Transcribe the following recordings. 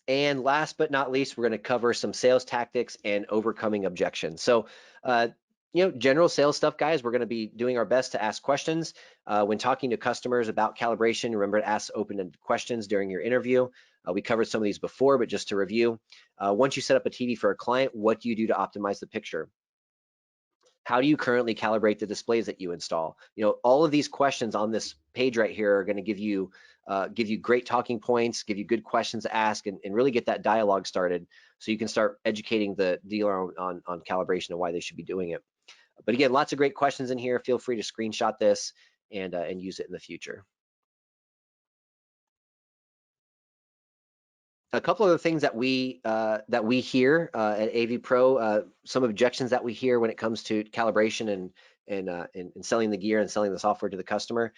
And last but not least, we're going to cover some sales tactics and overcoming objections. So, general sales stuff, guys, we're going to be doing our best to ask questions. When talking to customers about calibration, remember to ask open-ended questions during your interview. We covered some of these before, but just to review, once you set up a TV for a client, what do you do to optimize the picture? How do you currently calibrate the displays that you install? All of these questions on this page right here are going to give you great talking points, give you good questions to ask, and really get that dialogue started so you can start educating the dealer on calibration and why they should be doing it. But again, lots of great questions in here. Feel free to screenshot this and use it in the future. A couple of the things that we hear at AV Pro, some objections that we hear when it comes to calibration and selling the gear and selling the software to the customer.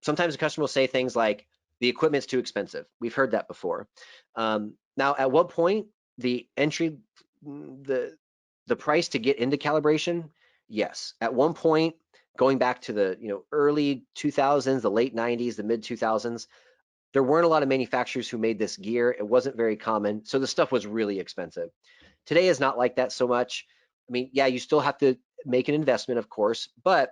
Sometimes the customer will say things like, the equipment's too expensive. We've heard that before. Now, at what point the price to get into calibration? Yes, at one point, going back to the early 2000s, the late 90s, the mid 2000s. There weren't a lot of manufacturers who made this gear. It wasn't very common, so the stuff was really expensive. Today is not like that so much. I mean, yeah, you still have to make an investment, of course, but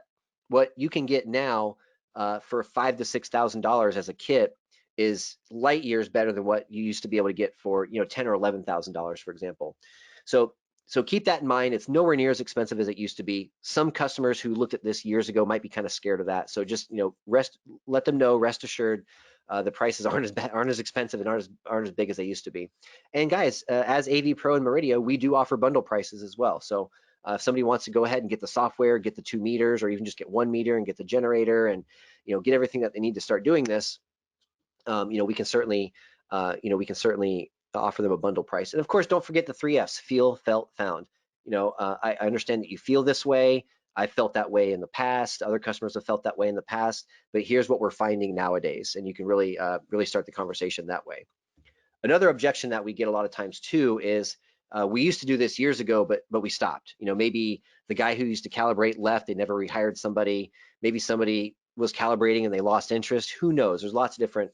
what you can get now for $5,000 to $6,000 as a kit is light years better than what you used to be able to get for $10,000 or $11,000, for example. So keep that in mind. It's nowhere near as expensive as it used to be. Some customers who looked at this years ago might be kind of scared of that. So just let them know, rest assured, the prices aren't as expensive and aren't as big as they used to be. And guys, as AV Pro and Murideo, we do offer bundle prices as well. So if somebody wants to go ahead and get the software, get the 2 meters, or even just get 1 meter and get the generator and get everything that they need to start doing this, we can certainly offer them a bundle price. And of course, don't forget the 3 F's: feel, felt, found. I understand that you feel this way. I felt that way in the past. Other customers have felt that way in the past, but here's what we're finding nowadays, and you can really start the conversation that way. Another objection that we get a lot of times too is we used to do this years ago, but we stopped. Maybe the guy who used to calibrate left, they never rehired somebody. Maybe somebody was calibrating and they lost interest. Who knows? There's lots of different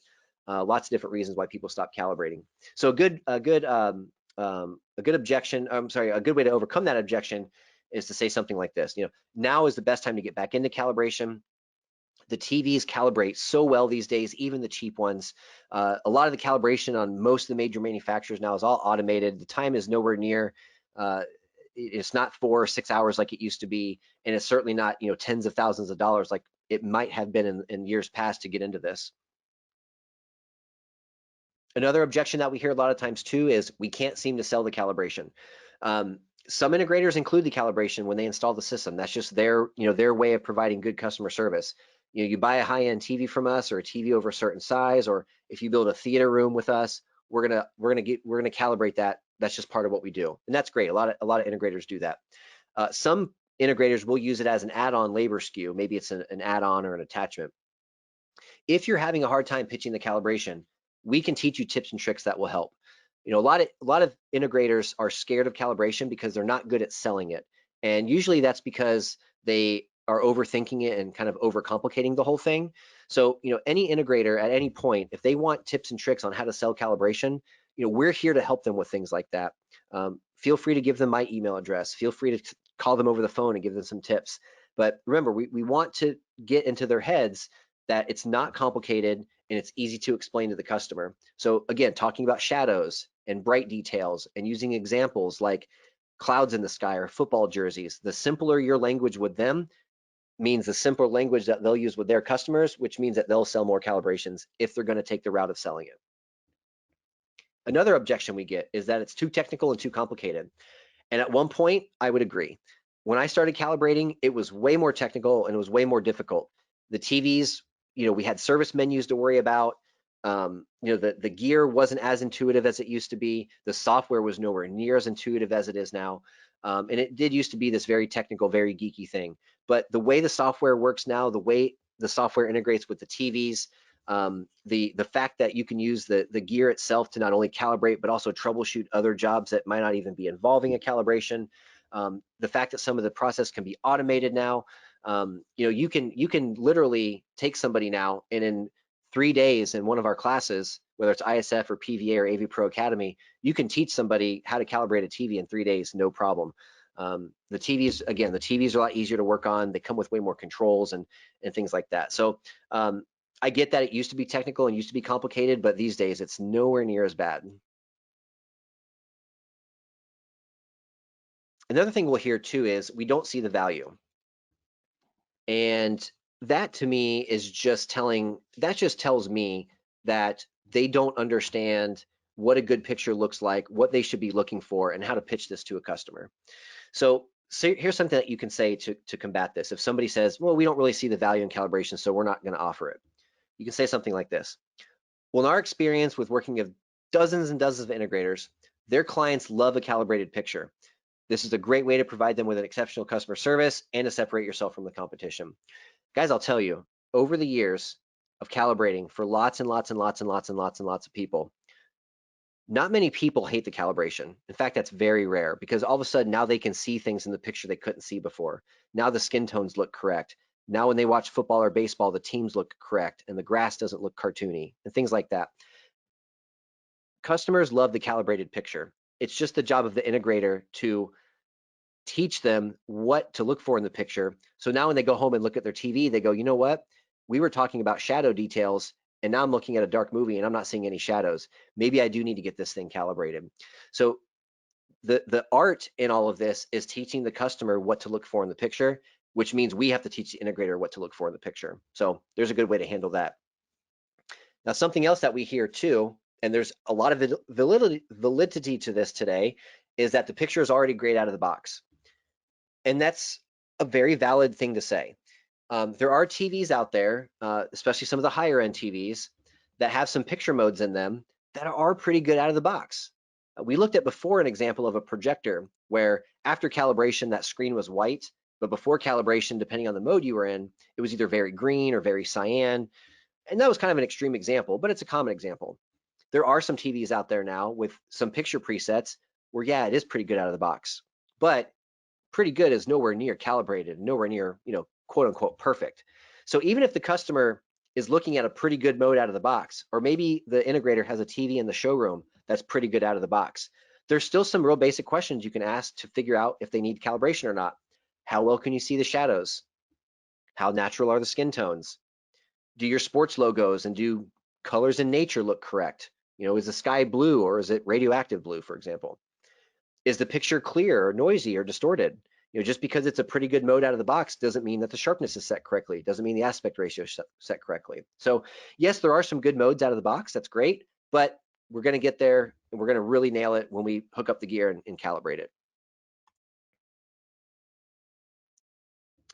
reasons why people stop calibrating. So a good objection, a good way to overcome that objection is to say something like this. Now is the best time to get back into calibration. The TVs calibrate so well these days, even the cheap ones. A lot of the calibration on most of the major manufacturers now is all automated. The time is nowhere near, it's not 4 or 6 hours like it used to be, and it's certainly not tens of thousands of dollars like it might have been in years past to get into this. Another objection that we hear a lot of times too is we can't seem to sell the calibration. Some integrators include the calibration when they install the system. That's just their way of providing good customer service. You buy a high-end TV from us, or a TV over a certain size, or if you build a theater room with us, we're gonna calibrate that. That's just part of what we do, and that's great. A lot of integrators do that. Some integrators will use it as an add-on labor SKU. Maybe it's an add-on or an attachment. If you're having a hard time pitching the calibration, we can teach you tips and tricks that will help. A lot of integrators are scared of calibration because they're not good at selling it, and usually that's because they are overthinking it and kind of overcomplicating the whole thing. So any integrator at any point, if they want tips and tricks on how to sell calibration, we're here to help them with things like that. Feel free to give them my email address. Feel free to call them over the phone and give them some tips. But remember, we want to get into their heads that it's not complicated and it's easy to explain to the customer. So again, talking about shadows and bright details and using examples like clouds in the sky or football jerseys, the simpler your language with them means the simpler language that they'll use with their customers, which means that they'll sell more calibrations if they're going to take the route of selling it. Another objection we get is that it's too technical and too complicated. And at one point, I would agree. When I started calibrating, it was way more technical and it was way more difficult. The TVs, we had service menus to worry about. The gear wasn't as intuitive as it used to be. The software was nowhere near as intuitive as it is now. And it did used to be this very technical, very geeky thing. But the way the software works now, the way the software integrates with the TVs, the fact that you can use the gear itself to not only calibrate, but also troubleshoot other jobs that might not even be involving a calibration. The fact that some of the process can be automated now. You can literally take somebody now and in 3 days in one of our classes, whether it's ISF or PVA or AV Pro Academy, you can teach somebody how to calibrate a TV in 3 days, no problem. The TVs, again, the TVs are a lot easier to work on. They come with way more controls and things like that. So I get that it used to be technical and used to be complicated, but these days it's nowhere near as bad. Another thing we'll hear too is we don't see the value. And that to me is just that just tells me that they don't understand what a good picture looks like, what they should be looking for, and how to pitch this to a customer. So here's something that you can say to combat this. If somebody says, well, we don't really see the value in calibration, so we're not going to offer it. You can say something like this. Well, in our experience with working with dozens and dozens of integrators, their clients love a calibrated picture. This is a great way to provide them with an exceptional customer service and to separate yourself from the competition. Guys, I'll tell you, over the years of calibrating for lots and lots and lots and lots and lots and lots of people, not many people hate the calibration. In fact, that's very rare because all of a sudden now they can see things in the picture they couldn't see before. Now the skin tones look correct. Now when they watch football or baseball, the teams look correct and the grass doesn't look cartoony and things like that. Customers love the calibrated picture. It's just the job of the integrator to teach them what to look for in the picture. So now when they go home and look at their TV, they go, you know what? We were talking about shadow details and now I'm looking at a dark movie and I'm not seeing any shadows. Maybe I do need to get this thing calibrated. So the art in all of this is teaching the customer what to look for in the picture, which means we have to teach the integrator what to look for in the picture. So there's a good way to handle that. Now, something else that we hear too, and there's a lot of validity to this today, is that the picture is already great out of the box. And that's a very valid thing to say. There are TVs out there, especially some of the higher end TVs, that have some picture modes in them that are pretty good out of the box. We looked at before an example of a projector where after calibration, that screen was white, but before calibration, depending on the mode you were in, it was either very green or very cyan. And that was kind of an extreme example, but it's a common example. There are some TVs out there now with some picture presets where, yeah, it is pretty good out of the box, but pretty good is nowhere near calibrated, nowhere near, quote unquote, perfect. So even if the customer is looking at a pretty good mode out of the box, or maybe the integrator has a TV in the showroom that's pretty good out of the box, there's still some real basic questions you can ask to figure out if they need calibration or not. How well can you see the shadows? How natural are the skin tones? Do your sports logos and do colors in nature look correct? Is the sky blue or is it radioactive blue, for example? Is the picture clear or noisy or distorted? Just because it's a pretty good mode out of the box doesn't mean that the sharpness is set correctly, doesn't mean the aspect ratio is set correctly. So yes, there are some good modes out of the box, that's great, but we're gonna get there and we're gonna really nail it when we hook up the gear and calibrate it.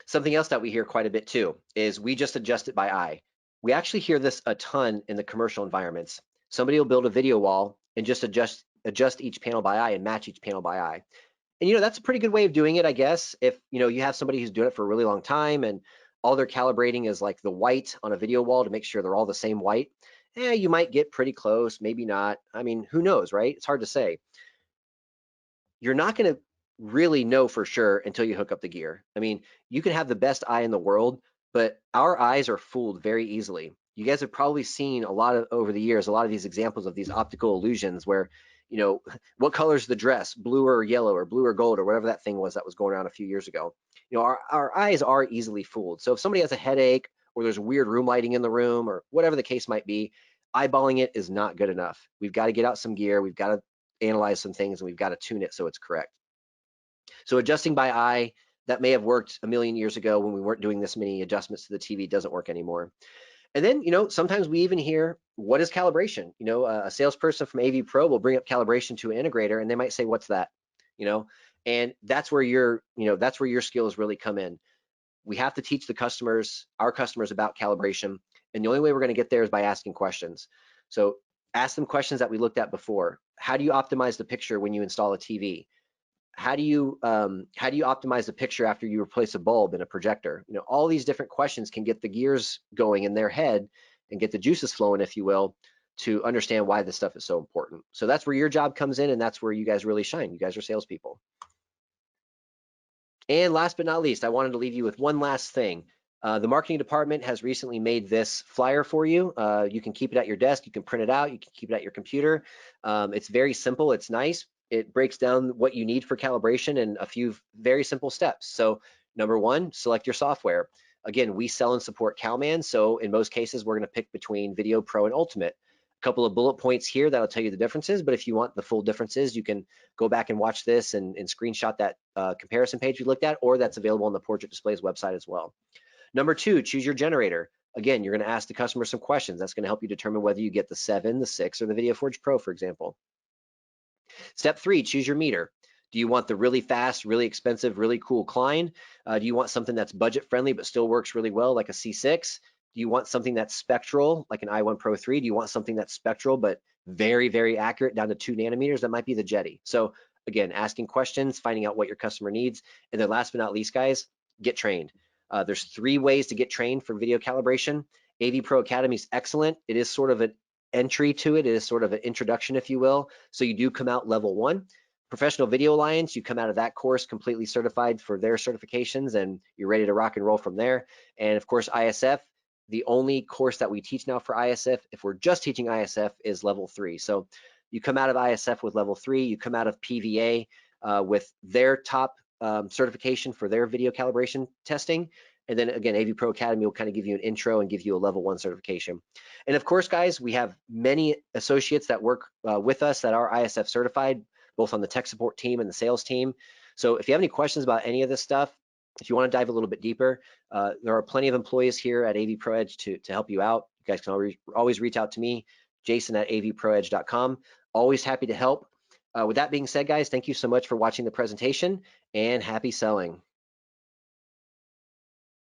Something else that we hear quite a bit too is we just adjust it by eye. We actually hear this a ton in the commercial environments. Somebody will build a video wall and just adjust each panel by eye and match each panel by eye. And that's a pretty good way of doing it, I guess. If you have somebody who's doing it for a really long time and all they're calibrating is like the white on a video wall to make sure they're all the same white, you might get pretty close, maybe not. I mean, who knows, right? It's hard to say. You're not going to really know for sure until you hook up the gear. I mean, you can have the best eye in the world, but our eyes are fooled very easily. You guys have probably seen a lot of over the years, a lot of these examples of these optical illusions where, what color is the dress, blue or yellow or blue or gold or whatever that thing was that was going around a few years ago. Our eyes are easily fooled. So if somebody has a headache or there's weird room lighting in the room or whatever the case might be, eyeballing it is not good enough. We've got to get out some gear. We've got to analyze some things and we've got to tune it so it's correct. So adjusting by eye, that may have worked a million years ago when we weren't doing this many adjustments to the TV, doesn't work anymore. And then, sometimes we even hear, what is calibration? A salesperson from AV Pro will bring up calibration to an integrator and they might say, what's that? And that's where that's where your skills really come in. We have to teach our customers about calibration. And the only way we're going to get there is by asking questions. So ask them questions that we looked at before. How do you optimize the picture when you install a TV? How do you optimize the picture after you replace a bulb in a projector? All these different questions can get the gears going in their head and get the juices flowing, if you will, to understand why this stuff is so important. So that's where your job comes in, and that's where you guys really shine. You guys are salespeople. And last but not least, I wanted to leave you with one last thing. The marketing department has recently made this flyer for you. You can keep it at your desk, you can print it out, you can keep it at your computer. It's very simple, it's nice. It breaks down what you need for calibration in a few very simple steps. So number one, select your software. Again, we sell and support CalMan, so in most cases, we're gonna pick between Video Pro and Ultimate. A couple of bullet points here that'll tell you the differences, but if you want the full differences, you can go back and watch this and screenshot that comparison page we looked at, or that's available on the Portrait Displays website as well. Number two, choose your generator. Again, you're gonna ask the customer some questions. That's gonna help you determine whether you get the 7, the 6, or the VideoForge Pro, for example. Step three, choose your meter. Do you want the really fast, really expensive, really cool Klein? Do you want something that's budget friendly but still works really well, like a C6? Do you want something that's spectral, like an i1 Pro 3? Do you want something that's spectral but very, very accurate down to 2 nanometers? That might be the Jetty. So again, asking questions, finding out what your customer needs. And then last but not least, guys, get trained. There's 3 ways to get trained for video calibration. AV Pro Academy is excellent. It is sort of an entry to it. It is sort of an introduction, if you will. So you do come out level 1. Professional Video Alliance, you come out of that course completely certified for their certifications, and you're ready to rock and roll from there. And of course, ISF, the only course that we teach now for ISF, if we're just teaching ISF, is level 3. So you come out of ISF with level 3, you come out of PVA with their top certification for their video calibration testing. And then again, AV Pro Academy will kind of give you an intro and give you a level 1 certification. And of course, guys, we have many associates that work with us that are ISF certified, both on the tech support team and the sales team. So if you have any questions about any of this stuff, if you want to dive a little bit deeper, there are plenty of employees here at AV Pro Edge to help you out. You guys can always reach out to me, Jason at avproedge.com. Always happy to help. With that being said, guys, thank you so much for watching the presentation, and happy selling.